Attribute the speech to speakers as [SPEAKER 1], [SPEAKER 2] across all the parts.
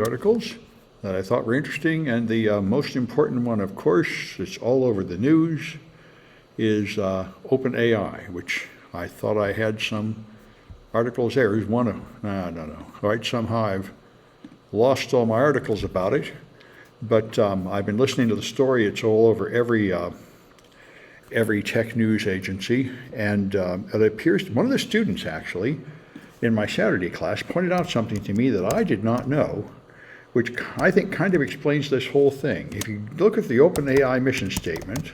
[SPEAKER 1] articles that I thought were interesting, and the most important one, of course, it's all over the news, is OpenAI, which I thought I had some articles there. There's one of, I don't know. Right, somehow I've lost all my articles about it, but I've been listening to the story. It's all over every tech news agency, and it appears one of the students actually in my Saturday class pointed out something to me that I did not know, which I think kind of explains this whole thing. If you look at the OpenAI mission statement,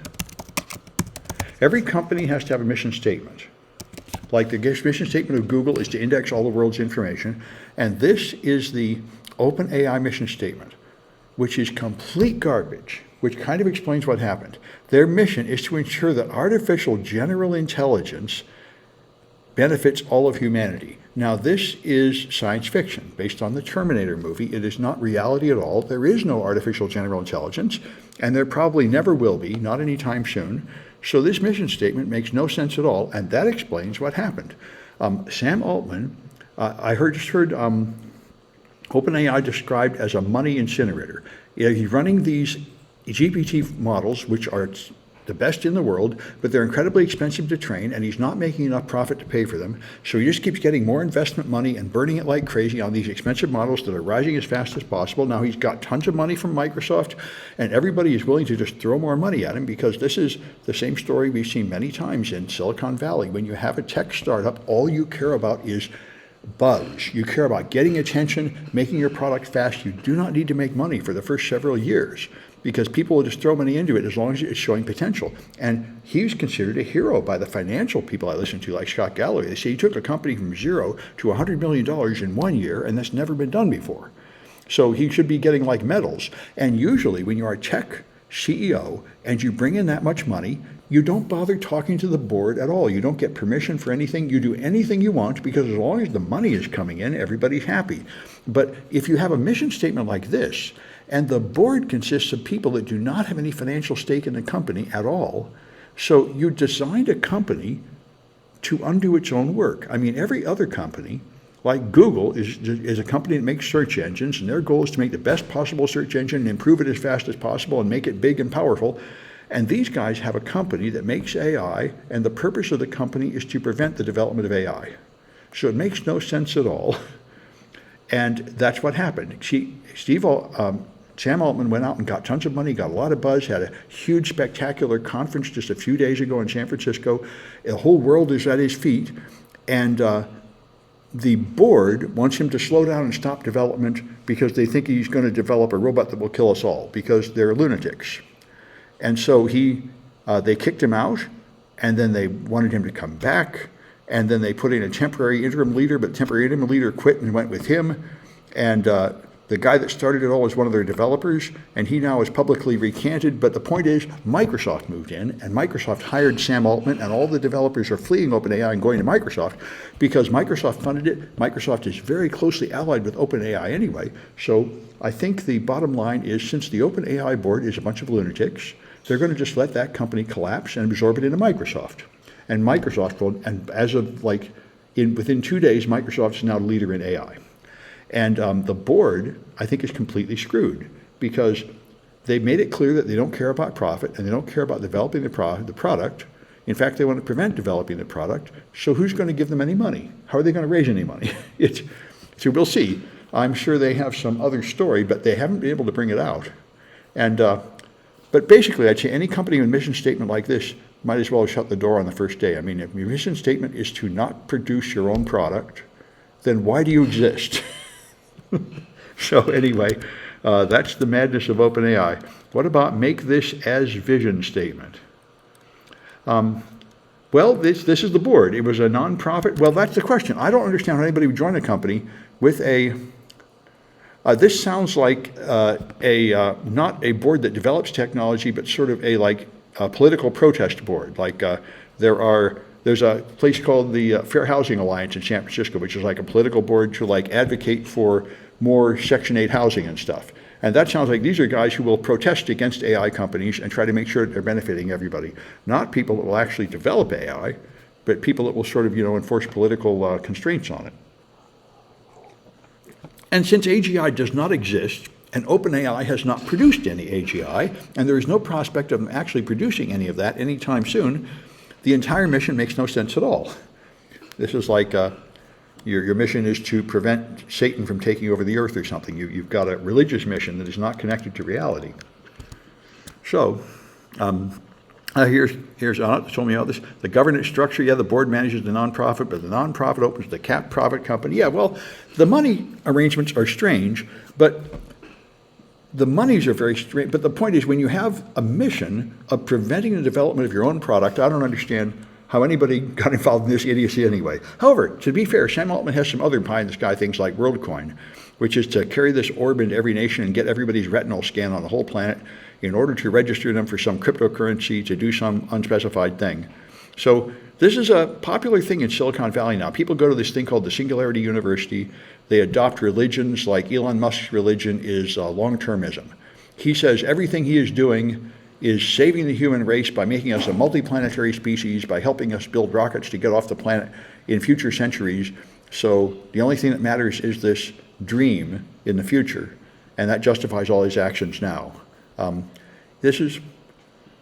[SPEAKER 1] every company has to have a mission statement. Like the mission statement of Google is to index all the world's information, and this is the OpenAI mission statement, which is complete garbage, which kind of explains what happened. Their mission is to ensure that artificial general intelligence benefits all of humanity. Now, this is science fiction based on the Terminator movie. It is not reality at all. There is no artificial general intelligence, and there probably never will be, not anytime soon. So this mission statement makes no sense at all, and that explains what happened. Sam Altman, I just heard OpenAI described as a money incinerator. He's running these GPT models, which are the best in the world, but they're incredibly expensive to train, and he's not making enough profit to pay for them. So he just keeps getting more investment money and burning it like crazy on these expensive models that are rising as fast as possible. Now he's got tons of money from Microsoft, and everybody is willing to just throw more money at him, because this is the same story we've seen many times in Silicon Valley. When you have a tech startup, all you care about is buzz. You care about getting attention, making your product fast. You do not need to make money for the first several years, because people will just throw money into it as long as it's showing potential. And he's considered a hero by the financial people I listen to, like Scott Galloway. They say he took a company from zero to $100 million in 1 year, and that's never been done before. So he should be getting like medals. And usually when you're a tech CEO and you bring in that much money, you don't bother talking to the board at all. You don't get permission for anything. You do anything you want, because as long as the money is coming in, everybody's happy. But if you have a mission statement like this, and the board consists of people that do not have any financial stake in the company at all, so you designed a company to undo its own work. I mean, every other company, like Google, is a company that makes search engines, and their goal is to make the best possible search engine and improve it as fast as possible and make it big and powerful. And these guys have a company that makes AI, and the purpose of the company is to prevent the development of AI. So it makes no sense at all. And that's what happened. Sam Altman went out and got tons of money, got a lot of buzz, had a huge, spectacular conference just a few days ago in San Francisco. The whole world is at his feet, and the board wants him to slow down and stop development, because they think he's going to develop a robot that will kill us all, because they're lunatics. And so they kicked him out, and then they wanted him to come back, and then they put in a temporary interim leader, but the temporary interim leader quit and went with him. And the guy that started it all was one of their developers, and he now is publicly recanted. But the point is, Microsoft moved in, and Microsoft hired Sam Altman, and all the developers are fleeing OpenAI and going to Microsoft because Microsoft funded it. Microsoft is very closely allied with OpenAI anyway. So I think the bottom line is, since the OpenAI board is a bunch of lunatics, they're going to just let that company collapse and absorb it into Microsoft. And Microsoft will, and as of within 2 days, Microsoft is now the leader in AI. And the board, I think, is completely screwed, because they made it clear that they don't care about profit, and they don't care about developing the product. In fact, they want to prevent developing the product. So who's going to give them any money? How are they going to raise any money? So we'll see. I'm sure they have some other story, but they haven't been able to bring it out. And but basically, I'd say any company with a mission statement like this might as well shut the door on the first day. I mean, if your mission statement is to not produce your own product, then why do you exist? So anyway, that's the madness of OpenAI. What about make this as vision statement? Well, this is the board. It was a nonprofit. Well, that's the question. I don't understand how anybody would join a company with a. This sounds like not a board that develops technology, but sort of a political protest board. Like there's a place called the Fair Housing Alliance in San Francisco, which is like a political board to advocate for more Section 8 housing and stuff. And that sounds like these are guys who will protest against AI companies and try to make sure that they're benefiting everybody. Not people that will actually develop AI, but people that will sort of, enforce political constraints on it. And since AGI does not exist, and OpenAI has not produced any AGI, and there is no prospect of them actually producing any of that anytime soon, the entire mission makes no sense at all. This is like your mission is to prevent Satan from taking over the earth or something. You've got a religious mission that is not connected to reality. So, here's told me all this. The governance structure, yeah, the board manages the nonprofit, but the nonprofit opens the cap profit company. Yeah, well, the money arrangements are strange, but the monies are very strange. But the point is, when you have a mission of preventing the development of your own product, I don't understand how anybody got involved in this idiocy anyway. However, to be fair, Sam Altman has some other pie-in-the-sky things like WorldCoin, which is to carry this orb into every nation and get everybody's retinal scan on the whole planet in order to register them for some cryptocurrency to do some unspecified thing. So this is a popular thing in Silicon Valley now. People go to this thing called the Singularity University. They adopt religions like Elon Musk's religion is long-termism. He says everything he is doing is saving the human race by making us a multiplanetary species, by helping us build rockets to get off the planet in future centuries. So the only thing that matters is this dream in the future, and that justifies all his actions now. This is,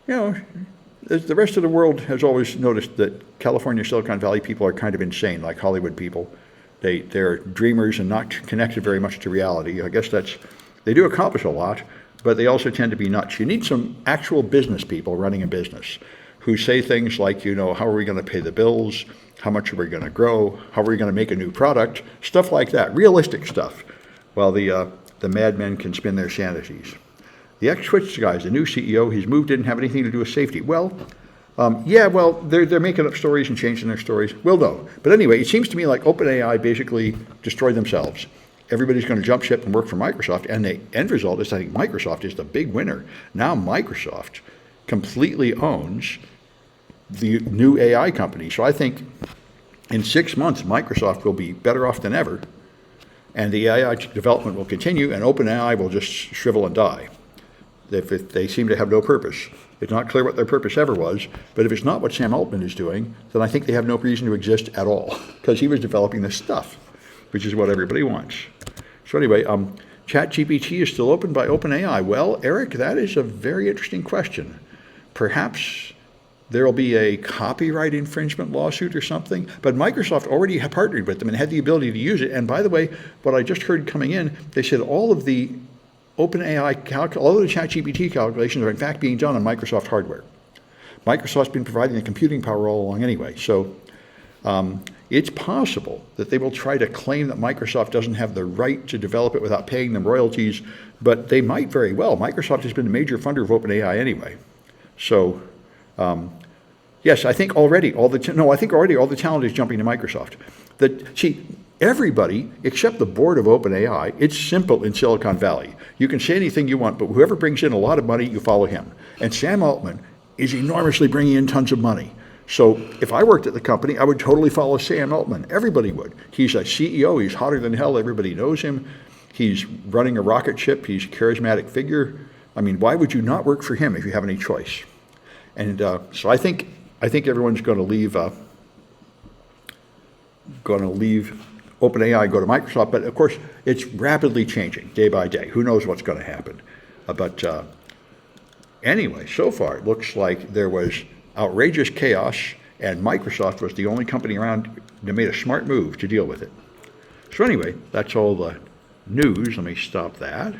[SPEAKER 1] the rest of the world has always noticed that California, Silicon Valley people are kind of insane, like Hollywood people. They're dreamers and not connected very much to reality. I guess they do accomplish a lot, but they also tend to be nuts. You need some actual business people running a business who say things like, how are we going to pay the bills? How much are we going to grow? How are we going to make a new product? Stuff like that, realistic stuff, while the madmen can spin their sanities. The ex-Twitch guys, the new CEO, his move didn't have anything to do with safety. Well, they're making up stories and changing their stories. We'll know. But anyway, it seems to me like OpenAI basically destroyed themselves. Everybody's going to jump ship and work for Microsoft, and the end result is I think Microsoft is the big winner. Now Microsoft completely owns the new AI company. So I think in 6 months, Microsoft will be better off than ever, and the AI development will continue, and OpenAI will just shrivel and die. If they seem to have no purpose. It's not clear what their purpose ever was, but if it's not what Sam Altman is doing, then I think they have no reason to exist at all, because he was developing this stuff, which is what everybody wants. So anyway, ChatGPT is still open by OpenAI. Well, Eric, that is a very interesting question. Perhaps there will be a copyright infringement lawsuit or something, but Microsoft already partnered with them and had the ability to use it. And by the way, what I just heard coming in, they said all of the OpenAI, all of the ChatGPT calculations are in fact being done on Microsoft hardware. Microsoft's been providing the computing power all along anyway. So it's possible that they will try to claim that Microsoft doesn't have the right to develop it without paying them royalties, but they might very well. Microsoft has been a major funder of OpenAI anyway. So yes, I think already all the talent is jumping to Microsoft. Everybody except the board of OpenAI, it's simple in Silicon Valley. You can say anything you want, but whoever brings in a lot of money, you follow him. And Sam Altman is enormously bringing in tons of money. So if I worked at the company, I would totally follow Sam Altman. Everybody would. He's a CEO. He's hotter than hell. Everybody knows him. He's running a rocket ship. He's a charismatic figure. I mean, why would you not work for him if you have any choice? And so I think everyone's going to leave OpenAI, go to Microsoft, but of course it's rapidly changing day by day. Who knows what's going to happen? But anyway, so far it looks like there was outrageous chaos, and Microsoft was the only company around that made a smart move to deal with it. So anyway, that's all the news. Let me stop that.